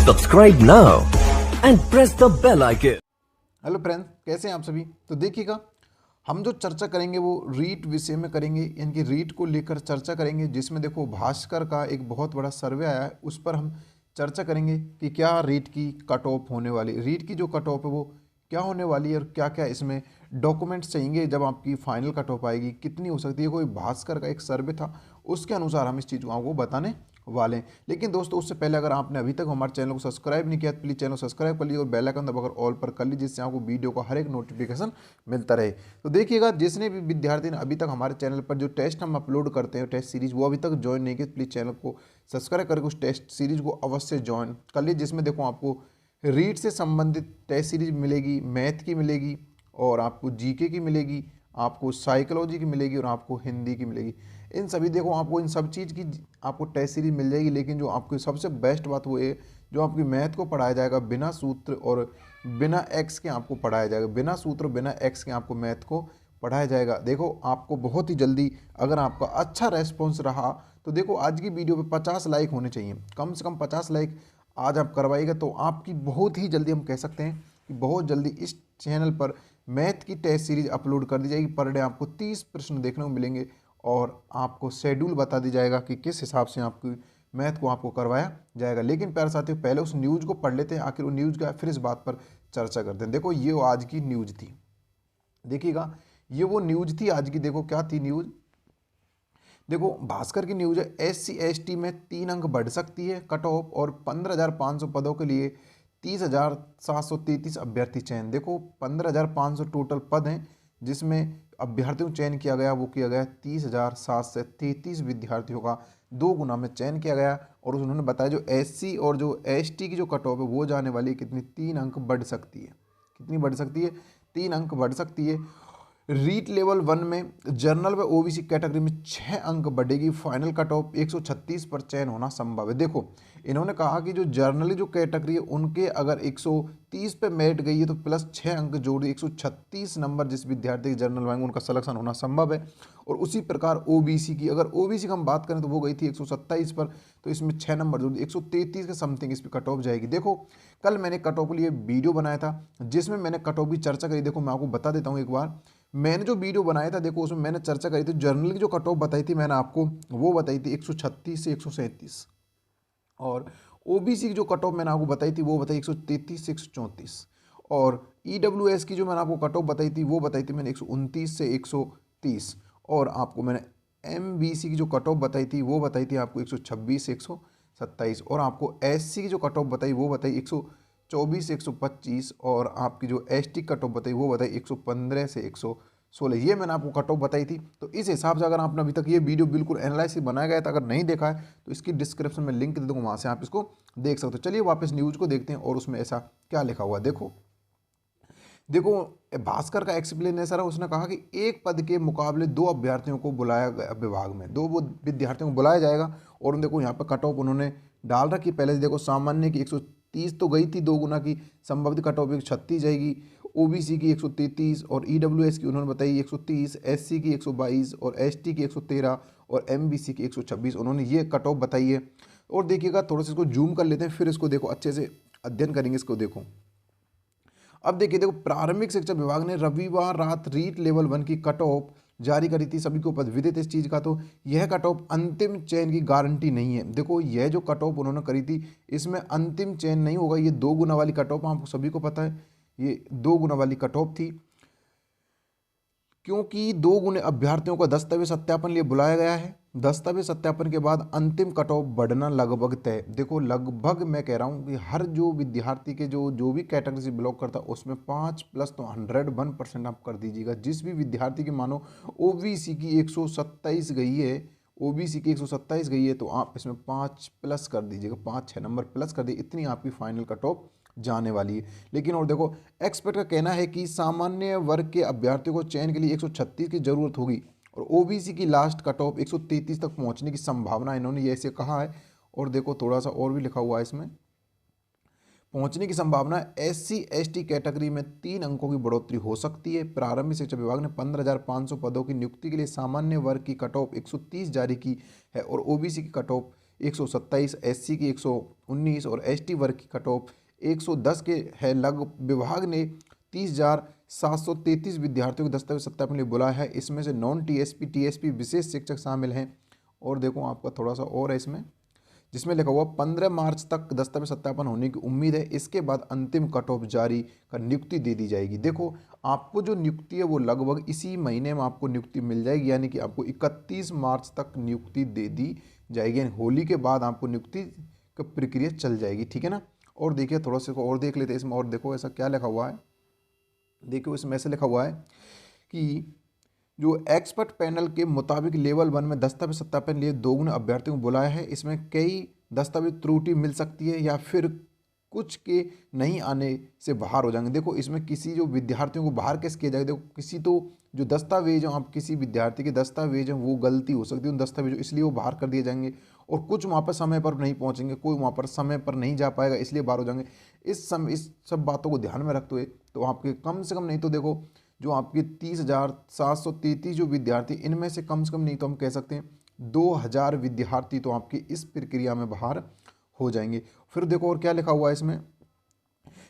Subscribe now and press the bell icon. Hello friends, कैसे हैं आप सभी। तो देखिएगा, हम जो चर्चा करेंगे वो रीट विषय में करेंगे, यानी कि रीट को लेकर चर्चा करेंगे, जिसमें देखो भास्कर का एक बहुत बड़ा सर्वे आया है, उस पर हम चर्चा करेंगे कि क्या रीट की कट ऑफ होने वाली, रीट की जो कट ऑफ है वो क्या होने वाली है और क्या क्या इसमें डॉक्यूमेंट्स चाहिए जब आपकी फाइनल कट ऑफ आएगी, कितनी हो सकती है। कोई भास्कर का एक सर्वे था, उसके अनुसार हम इस चीज़ को आपको बताने वाले हैं। लेकिन दोस्तों, उससे पहले अगर आपने अभी तक हमारे चैनल को सब्सक्राइब नहीं किया तो प्लीज़ चैनल को सब्सक्राइब कर लीजिए और बेल आइकन दबाकर ऑल पर कर लीजिए, जिससे आपको वीडियो का हर एक नोटिफिकेशन मिलता रहे। तो देखिएगा, जिसने भी विद्यार्थी ने अभी तक हमारे चैनल पर जो टेस्ट हम अपलोड करते हैं, टेस्ट सीरीज, वो अभी तक ज्वाइन नहीं किया, प्लीज़ चैनल को सब्सक्राइब करके उस टेस्ट सीरीज को अवश्य ज्वाइन कर लीजिए, जिसमें देखो आपको रीड से संबंधित टेस्ट सीरीज मिलेगी, मैथ की मिलेगी और आपको जीके की मिलेगी, आपको साइकोलॉजी की मिलेगी और आपको हिंदी की मिलेगी। इन सभी देखो आपको इन सब चीज़ की आपको टेस्ट सीरीज मिल जाएगी। लेकिन जो आपकी सबसे बेस्ट बात वो है, जो आपकी मैथ को पढ़ाया जाएगा बिना सूत्र और बिना एक्स के आपको पढ़ाया जाएगा, बिना सूत्र बिना एक्स के आपको मैथ को पढ़ाया जाएगा। देखो आपको बहुत ही जल्दी, अगर आपका अच्छा रेस्पॉन्स रहा तो देखो आज की वीडियो पे 50 लाइक होने चाहिए, कम से कम 50 लाइक आज आप करवाइएगा तो आपकी बहुत ही जल्दी, हम कह सकते हैं कि बहुत जल्दी इस चैनल पर मैथ की टेस्ट सीरीज अपलोड कर दी जाएगी। पर डे आपको 30 प्रश्न देखने को मिलेंगे और आपको शेड्यूल बता दी जाएगा कि किस हिसाब से आपकी मैथ को आपको करवाया जाएगा। लेकिन प्यारे साथियों, पहले उस न्यूज़ को पढ़ लेते हैं, आखिर वो न्यूज़ क्या है, फिर इस बात पर चर्चा करते हैं। देखो ये आज की न्यूज़ थी, देखिएगा ये वो न्यूज़ थी आज की। देखो क्या थी न्यूज़, देखो भास्कर की न्यूज़ है, SC/ST में 3 अंक बढ़ सकती है कट ऑफ और 15,500 पदों के लिए 30,733 अभ्यर्थी चयन। देखो 15,500 टोटल पद हैं, जिसमें अभ्यर्थियों को चयन किया गया, वो किया गया 30,733 विद्यार्थियों का 2 गुना में चयन किया गया। और उन्होंने बताया जो SC और जो ST की जो कट ऑफ है वो जाने वाली है कितनी, 3 अंक बढ़ सकती है। कितनी बढ़ सकती है, 3 अंक बढ़ सकती है। रीट लेवल 1 में जनरल व OBC कैटेगरी में 6 अंक बढ़ेगी। फाइनल कट ऑफ 136 पर चयन होना संभव है। देखो इन्होंने कहा कि जो जर्नली जो कैटेगरी है उनके अगर 130 पे मेरिट गई है तो प्लस 6 अंक जोड़ दिए, 136 नंबर जिस विद्यार्थी के जर्नल आएंगे उनका सिलेक्शन होना संभव है। और उसी प्रकार OBC की, अगर OBC की हम बात करें तो वो गई थी 127 पर, तो इसमें 6 नंबर जोड़ दिए, 133 के समथिंग इस पर कट ऑफ जाएगी। देखो कल मैंने कट ऑफ के लिए वीडियो बनाया था, जिसमें मैंने कट ऑफ की चर्चा करी। देखो मैं आपको बता देता हूँ एक बार, मैंने जो वीडियो बनाया था, देखो उसमें मैंने चर्चा करी थी, जर्नल की जो कट ऑफ बताई थी मैंने आपको, वो बताई थी 136 से 137, और OBC की जो कट ऑफ मैंने आपको बताई थी वो बताई 133 से 134, और EWS की जो मैंने आपको कट ऑफ बताई थी वो बताई थी मैंने 129 से 130, और आपको मैंने MBC की जो कट ऑफ बताई थी वो बताई थी आपको 126 से 127, और आपको SC की जो कट ऑफ बताई वो बताई 124 से 125, और आपकी जो ST कट ऑफ बताई वो बताई 115 से 116। ये मैंने आपको कट ऑफ बताई थी। तो इस हिसाब से अगर आपने अभी तक ये वीडियो बिल्कुल एनालाइसिस बनाया गया था, अगर नहीं देखा है तो इसकी डिस्क्रिप्शन में लिंक दे दूँगा, वहाँ से आप इसको देख सकते हो। चलिए वापस न्यूज़ को देखते हैं और उसमें ऐसा क्या लिखा हुआ है। देखो भास्कर का एक्सप्लेनेशन है, उसने कहा कि एक पद के मुकाबले 2 अभ्यर्थियों को बुलाया गया विभाग में, 2 वो विद्यार्थियों को बुलाया जाएगा। और देखो यहाँ पर कट ऑफ उन्होंने डाल रखी पहले से। देखो सामान्य की 130 तो गई थी 2 गुना की, संभावित कट ऑफ 136 जाएगी, OBC की 133 और EWS की उन्होंने बताई 130, SC की 122 और ST की 113 और MBC की 126, उन्होंने ये कट ऑफ बताई है। और देखिएगा थोड़ा सा इसको जूम कर लेते हैं, फिर इसको देखो अच्छे से अध्ययन करेंगे इसको। देखो अब देखिए, देखो प्रारंभिक शिक्षा विभाग ने रविवार रात रीट लेवल 1 की कट ऑफ जारी करी थी, सभी को पद विदित इस चीज़ का। तो यह कट ऑफ अंतिम चयन की गारंटी नहीं है। देखो यह जो कट ऑफ उन्होंने करी थी इसमें अंतिम चयन नहीं होगा। ये 2 गुना वाली कट ऑफ आपको सभी को पता है, ये 2 गुना वाली कट ऑफ थी, क्योंकि 2 गुने अभ्यर्थियों को दस्तावेज सत्यापन लिए बुलाया गया है। दस्तावेज सत्यापन के बाद अंतिम कट ऑफ बढ़ना लगभग तय। देखो लगभग मैं कह रहा हूँ कि हर जो विद्यार्थी के जो भी कैटेगरी से बिलोंग करता है उसमें 5 प्लस तो 101% आप कर दीजिएगा। जिस भी विद्यार्थी की मानो OBC की 127 गई है, OBC की 127 गई है, तो आप इसमें 5 प्लस कर दीजिएगा, 5-6 नंबर प्लस कर दीजिए, इतनी आपकी फाइनल कट ऑफ जाने वाली है। लेकिन और देखो एक्सपर्ट का कहना है कि सामान्य वर्ग के अभ्यर्थियों को चयन के लिए 136 की जरूरत होगी और OBC की लास्ट कट ऑफ 133 तक पहुंचने की संभावना, इन्होंने ये ऐसे कहा है। और देखो थोड़ा सा और भी लिखा हुआ है इसमें, पहुंचने की संभावना SC/ST कैटेगरी में 3 अंकों की बढ़ोतरी हो सकती है। प्रारंभिक शिक्षा विभाग ने 15,500 पदों की नियुक्ति के लिए सामान्य वर्ग की कट ऑफ 130 जारी की है और OBC की कट ऑफ 127, एससी की 119 और एसटी वर्ग की कट ऑफ 110 के है। विभाग ने 30,733 विद्यार्थियों को दस्तावेज सत्यापन के लिए बुलाया है। इसमें से नॉन टीएसपी, टीएसपी विशेष शिक्षक शामिल हैं। और देखो आपका थोड़ा सा और है इसमें, जिसमें लिखा हुआ 15 मार्च तक दस्तावेज सत्यापन होने की उम्मीद है। इसके बाद अंतिम कट ऑफ जारी कर नियुक्ति दे दी जाएगी। देखो आपको जो नियुक्ति है वो लगभग इसी महीने में आपको नियुक्ति मिल जाएगी, यानी कि आपको 31 मार्च तक नियुक्ति दे दी जाएगी, यानी होली के बाद आपको नियुक्ति की प्रक्रिया चल जाएगी, ठीक है ना। और देखिए थोड़ा सा और देख लेते हैं इसमें, और देखो ऐसा क्या लिखा हुआ है। देखो इसमें ऐसे लिखा हुआ है कि जो एक्सपर्ट पैनल के मुताबिक लेवल 1 में दस्तावेज सत्यापन के लिए 2 गुना अभ्यर्थियों को बुलाया है। इसमें कई दस्तावेज त्रुटि मिल सकती है या फिर कुछ के नहीं आने से बाहर हो जाएंगे। देखो इसमें किसी जो विद्यार्थियों को बाहर कैसे किया जाएगा, देखो किसी तो जो दस्तावेज हैं, आप किसी विद्यार्थी के दस्तावेज हैं वो गलती हो सकती है उन दस्तावेजों, इसलिए वो बाहर कर दिए जाएंगे। और कुछ वहाँ पर समय पर नहीं पहुँचेंगे, कोई वहाँ पर समय पर नहीं जा पाएगा, इसलिए बाहर हो जाएंगे। इस सब बातों को ध्यान में रखते हुए तो आपके कम से कम नहीं तो देखो जो आपके 30,733 जो विद्यार्थी, इनमें से कम नहीं तो हम कह सकते हैं 2,000 विद्यार्थी तो आपके इस प्रक्रिया में बाहर हो जाएंगे। फिर देखो और क्या लिखा हुआ है इसमें,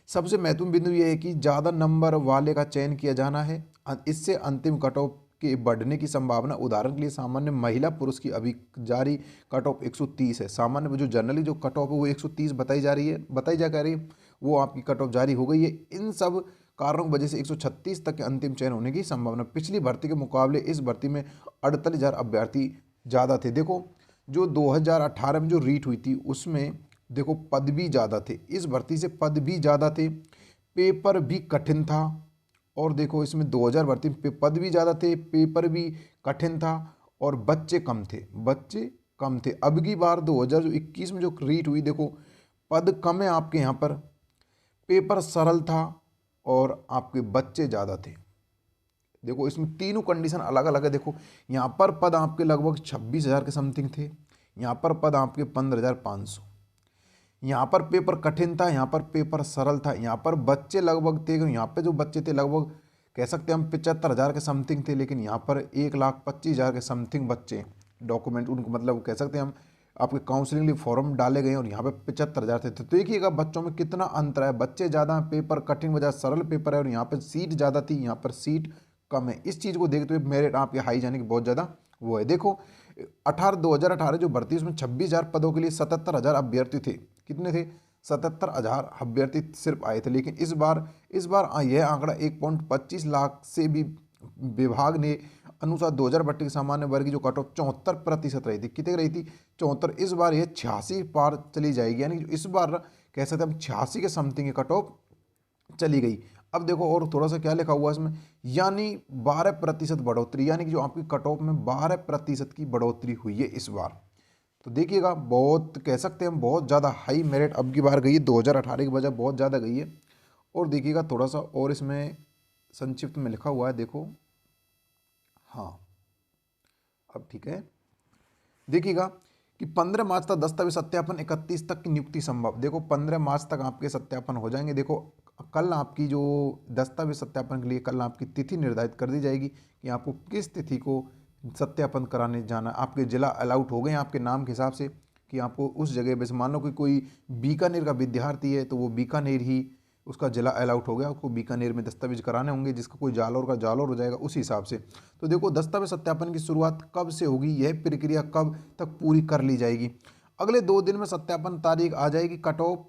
सबसे महत्वपूर्ण बिंदु ये है कि ज़्यादा नंबर वाले का चयन किया जाना है। इससे अंतिम कट ऑफ के बढ़ने की संभावना। उदाहरण के लिए सामान्य महिला पुरुष की अभी जारी कट ऑफ 130 है। सामान्य जो जनरली जो कट ऑफ है वो 130 बताई जा रही है, वो आपकी कट ऑफ जारी हो गई है। इन सब कारणों की वजह से 136 तक के अंतिम चयन होने की संभावना। पिछली भर्ती के मुकाबले इस भर्ती में 48,000 अभ्यर्थी ज़्यादा थे। देखो जो 2018 में जो रीट हुई थी उसमें देखो पद भी ज़्यादा थे, इस भर्ती से पद भी ज़्यादा थे, पेपर भी कठिन था। और देखो इसमें 2000 भर्ती में पद भी ज़्यादा थे, पेपर भी कठिन था और बच्चे कम थे। अब की बार 2021 में जो रीट हुई, देखो पद कम है आपके यहाँ पर, पेपर सरल था और आपके बच्चे ज़्यादा थे। देखो इसमें तीनों कंडीशन अलग अलग है। देखो यहाँ पर पद आपके लगभग 26,000 के समथिंग थे, यहाँ पर पद आपके 15,500, यहाँ पर पेपर कठिन था, यहाँ पर पेपर सरल था, यहाँ पर बच्चे लगभग थे, यहाँ पे जो बच्चे थे लगभग कह सकते हैं हम 75,000 के समथिंग थे, लेकिन यहाँ पर 1,25,000 के समथिंग बच्चे डॉक्यूमेंट उनको मतलब कह सकते हैं हम आपके काउंसलिंग लिए फॉर्म डाले गए और यहाँ पे 75,000 थे। तो देखिएगा बच्चों में कितना अंतर है, बच्चे ज़्यादा हैं, पेपर कठिन वजह सरल पेपर है, और यहाँ पर सीट ज़्यादा थी, यहाँ पर सीट कम है। इस चीज़ को देखते हुए मेरिट आपके हाई जाने की बहुत ज़्यादा वो है। देखो 2018 जो भर्ती उसमें 26,000 पदों के लिए 77,000 अभ्यर्थी थे। कितने थे? 77,000 अभ्यर्थी सिर्फ आए थे। लेकिन इस बार यह आंकड़ा 1.25 लाख से भी विभाग ने अनुसार 2000 भर्ती के सामान्य वर्ग की जो कट ऑफ 74% रही थी। कितने रही थी? 74। इस बार यह 86 पार चली जाएगी, यानी इस बार कह सकते हैं हम 86 के समथिंग कट ऑफ चली गई। अब देखो और थोड़ा सा क्या लिखा हुआ है इसमें, यानी 12% बढ़ोतरी, यानी कि जो आपकी कट ऑफ में 12% की बढ़ोतरी हुई है इस बार। तो देखिएगा बहुत कह सकते हैं हम बहुत ज़्यादा हाई मेरिट अब की बार गई है, 2018 की वजह बहुत ज़्यादा गई है। और देखिएगा थोड़ा सा और इसमें संक्षिप्त में लिखा हुआ है, देखो हाँ अब ठीक है। देखिएगा कि 15 मार्च तक दस्तावेज सत्यापन, 31 तक की नियुक्ति संभव। देखो 15 मार्च तक आपके सत्यापन हो जाएंगे। देखो कल आपकी जो दस्तावेज सत्यापन के लिए कल आपकी तिथि निर्धारित कर दी जाएगी कि आपको किस तिथि को सत्यापन कराने जाना। आपके जिला अलाउट हो गए हैं आपके नाम के हिसाब से कि आपको उस जगह पे, मान लो कि कोई बीकानेर का विद्यार्थी है तो वो बीकानेर ही उसका जिला अलाउट हो गया, उसको बीकानेर में दस्तावेज कराने होंगे। जिसका कोई जालौर का जालौर हो जाएगा उस हिसाब से। तो देखो दस्तावेज सत्यापन की शुरुआत कब से होगी, यह प्रक्रिया कब तक पूरी कर ली जाएगी। अगले 2 दिन में सत्यापन तारीख आ जाएगी। कट ऑफ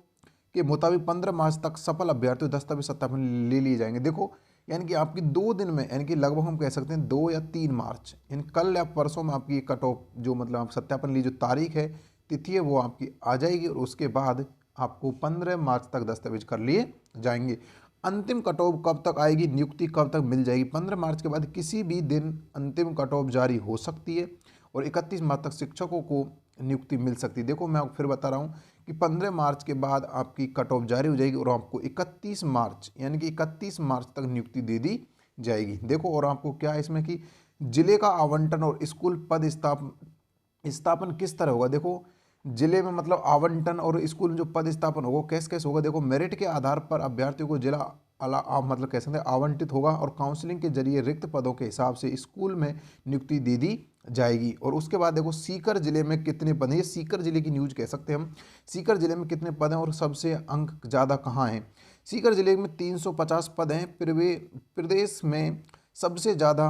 के मुताबिक 15 मार्च तक सफल अभ्यर्थी दस्तावेज सत्यापन ले लिए जाएंगे। देखो यानी कि आपकी 2 दिन में, यानी कि लगभग हम कह सकते हैं 2 या 3 मार्च, यानी कल या परसों में आपकी कट ऑफ जो मतलब आप सत्यापन ली जो तारीख है, तिथि है, वो आपकी आ जाएगी। और उसके बाद आपको 15 मार्च तक दस्तावेज कर लिए जाएंगे। अंतिम कट ऑफ कब तक आएगी, नियुक्ति कब तक मिल जाएगी? 15 मार्च के बाद किसी भी दिन अंतिम कट ऑफ जारी हो सकती है और 31 मार्च तक शिक्षकों को नियुक्ति मिल सकती है। देखो मैं आपको फिर बता रहा हूँ कि 15 मार्च के बाद आपकी कट ऑफ जारी हो जाएगी और आपको 31 मार्च यानी कि 31 मार्च तक नियुक्ति दे दी जाएगी। देखो और आपको क्या है इसमें कि जिले का आवंटन और स्कूल पद स्थापन किस तरह होगा। देखो जिले में मतलब आवंटन और स्कूल में जो पद स्थापन होगा कैसे होगा। देखो मेरिट के आधार पर अभ्यर्थियों को जिला मतलब कह सकते हैं आवंटित होगा और काउंसलिंग के जरिए रिक्त पदों के हिसाब से स्कूल में नियुक्ति दे दी जाएगी। और उसके बाद देखो सीकर जिले में कितने पद हैं, ये सीकर जिले की न्यूज कह सकते हैं हम। सीकर जिले में कितने पद हैं और सबसे अंक ज़्यादा कहाँ हैं। सीकर जिले में 350 पद हैं। प्रदेश में सबसे ज़्यादा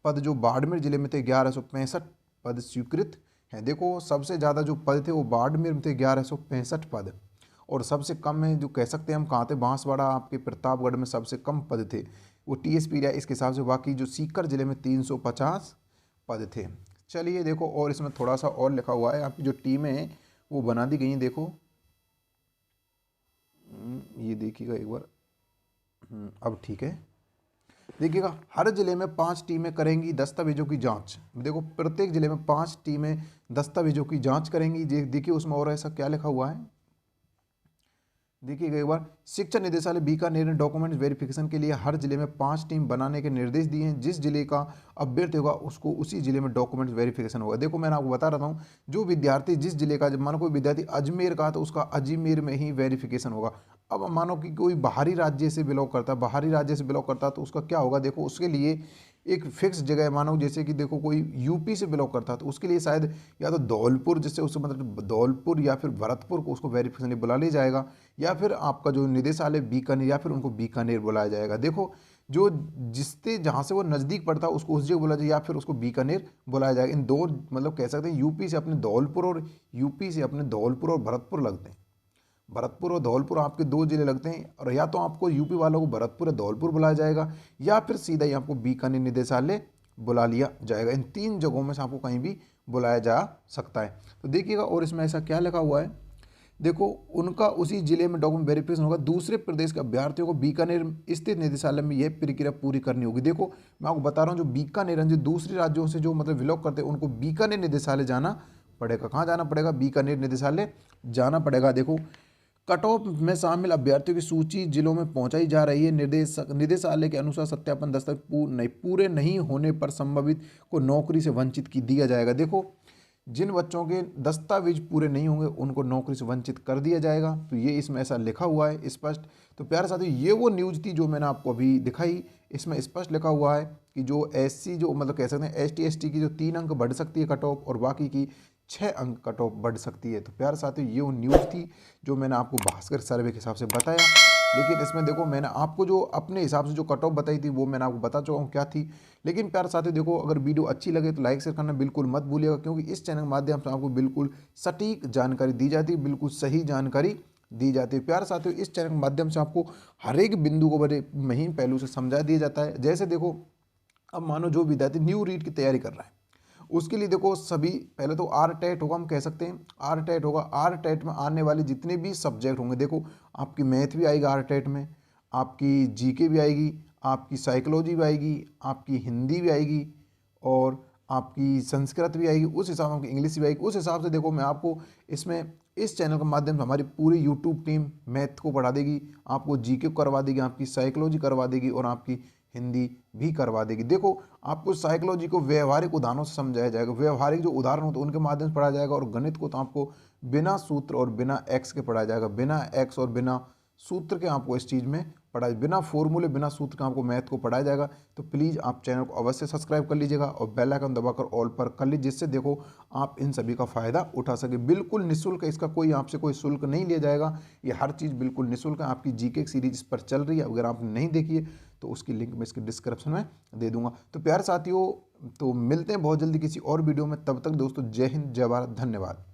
पद जो बाड़मेर जिले में थे 1165 पद स्वीकृत हैं। देखो सबसे ज़्यादा जो पद थे वो बाड़मेर में थे 1165 पद, और सबसे कम है जो कह सकते हैं हम कहाँ थे, बांसवाड़ा आपके प्रतापगढ़ में सबसे कम पद थे, वो टीएसपी एरिया इसके हिसाब से। बाकी जो सीकर जिले में 350 पद थे। चलिए देखो और इसमें थोड़ा सा और लिखा हुआ है, आपकी जो टीमें हैं वो बना दी गई हैं। देखो ये देखिएगा एक बार, अब ठीक है। देखिएगा हर जिले में 5 टीमें करेंगी दस्तावेजों की जांच। देखो प्रत्येक जिले में 5 टीमें दस्तावेजों की जांच करेंगी। देखिए उसमें और ऐसा क्या लिखा हुआ है, देखिएगा एक बार। शिक्षा निदेशालय बीकानेर ने डॉक्यूमेंट वेरिफिकेशन के लिए हर जिले में 5 टीम बनाने के निर्देश दिए हैं। जिस जिले का अभ्यर्थी होगा उसको उसी जिले में डॉक्यूमेंट वेरिफिकेशन होगा। देखो मैंने आपको बता रहा हूँ, जो विद्यार्थी जिस जिले का, जब मानो कोई विद्यार्थी अजमेर का तो उसका अजमेर में ही वेरिफिकेशन होगा। अब मानो कि कोई बाहरी राज्य से बिलोंग करता है, तो उसका क्या होगा, देखो उसके लिए एक फिक्स जगह है। मानो जैसे कि देखो कोई यूपी से बिलोंग करता है तो उसके लिए शायद या तो धौलपुर, जिससे उसको मतलब धौलपुर या फिर भरतपुर को उसको वेरिफिकेशन लिए बुला लिया जाएगा, या फिर आपका जो निदेशालय बीकानेर, या फिर उनको बीकानेर बुलाया जाएगा। देखो जो जिससे जहाँ से वो नज़दीक पड़ता है उसको उस जगह बुलाया जाए, या फिर उसको बीकानेर बुलाया जाएगा। इन दो मतलब कह सकते हैं यूपी से अपने धौलपुर और भरतपुर लगते हैं। भरतपुर और धौलपुर आपके 2 जिले लगते हैं, और या तो आपको यूपी वालों को भरतपुर या धौलपुर बुलाया जाएगा, या फिर सीधा ही आपको बीकानेर निदेशालय बुला लिया जाएगा। इन 3 जगहों में से आपको कहीं भी बुलाया जा सकता है। तो देखिएगा और इसमें ऐसा क्या लिखा हुआ है, देखो उनका उसी जिले में डॉक्यूमेंट वेरिफिकेशन होगा। दूसरे प्रदेश के अभ्यर्थियों को बीकानेर स्थित निदेशालय में यह प्रक्रिया पूरी करनी होगी। देखो मैं आपको बता रहा हूँ, जो बीकानेर जो दूसरे राज्यों से जो मतलब बिलोंग करते हैं उनको बीकानेर निदेशालय जाना पड़ेगा। कहाँ जाना पड़ेगा, बीकानेर निदेशालय जाना पड़ेगा। देखो कट ऑफ में शामिल अभ्यर्थियों की सूची जिलों में पहुंचाई जा रही है। निदेशालय के अनुसार सत्यापन दस्तावेज पूरे नहीं होने पर संभावित को नौकरी से वंचित की दिया जाएगा। देखो जिन बच्चों के दस्तावेज पूरे नहीं होंगे उनको नौकरी से वंचित कर दिया जाएगा। तो ये इसमें ऐसा लिखा हुआ है स्पष्ट। तो प्यारे साथियों ये वो न्यूज़ थी जो मैंने आपको अभी दिखाई। इसमें स्पष्ट लिखा हुआ है कि जो एससी जो मतलब कह सकते हैं ST ST की जो 3 अंक बढ़ सकती है कट ऑफ, और बाकी की 6 अंक कट ऑफ बढ़ सकती है। तो प्यारे साथियों ये वो न्यूज़ थी जो मैंने आपको भास्कर सर्वे के हिसाब से बताया। लेकिन इसमें देखो मैंने आपको जो अपने हिसाब से जो कट ऑफ बताई थी वो मैंने आपको बता चुका हूँ क्या थी। लेकिन प्यारे साथियों देखो अगर वीडियो अच्छी लगे तो लाइक शेयर करना बिल्कुल मत भूलिएगा, क्योंकि इस चैनल के माध्यम से आपको बिल्कुल सटीक जानकारी दी जाती है, बिल्कुल सही जानकारी दी जाती है। प्यारे साथियों इस चैनल के माध्यम से आपको हर एक बिंदु को बड़े महीन पहलू से समझा दिया जाता है। जैसे देखो अब मानो जो विद्यार्थी न्यू रीट की तैयारी कर रहा है उसके लिए देखो सभी पहले तो RTET होगा, हम कह सकते हैं RTET होगा। RTET में आने वाले जितने भी सब्जेक्ट होंगे, देखो आपकी मैथ भी आएगा RTET में, आपकी GK भी आएगी, आपकी साइकोलॉजी भी आएगी, आपकी हिंदी भी आएगी, और आपकी संस्कृत भी आएगी, उस हिसाब से आपकी इंग्लिश भी आएगी। उस हिसाब से देखो मैं आपको इसमें इस चैनल के माध्यम से हमारी पूरी YouTube टीम मैथ को पढ़ा देगी, आपको GK करवा देगी, आपकी साइकोलॉजी करवा देगी, और आपकी हिंदी भी करवा देगी। देखो आपको साइकोलॉजी को व्यवहारिक उदाहरणों से समझाया जाएगा, व्यवहारिक जो उदाहरण होते हैं उनके माध्यम से पढ़ाया जाएगा, और गणित को तो आपको बिना सूत्र और बिना एक्स के पढ़ाया जाएगा, बिना एक्स और बिना सूत्र के आपको इस चीज़ में पढ़ाई, बिना फॉर्मूले बिना सूत्र के आपको मैथ को पढ़ाया जाएगा। तो प्लीज़ आप चैनल को अवश्य सब्सक्राइब कर लीजिएगा और बेल आइकन दबाकर ऑल पर कर लीजिए, जिससे देखो आप इन सभी का फ़ायदा उठा सके। बिल्कुल निःशुल्क है, इसका कोई आपसे कोई शुल्क नहीं लिया जाएगा, ये हर चीज़ बिल्कुल निःशुल्क है। आपकी GK सीरीज इस पर चल रही है, अगर आपने नहीं देखी है तो उसकी लिंक मैं इसके डिस्क्रिप्शन में दे दूंगा। तो प्यारे साथियों तो मिलते हैं बहुत जल्दी किसी और वीडियो में, तब तक दोस्तों जय हिंद जय भारत, धन्यवाद।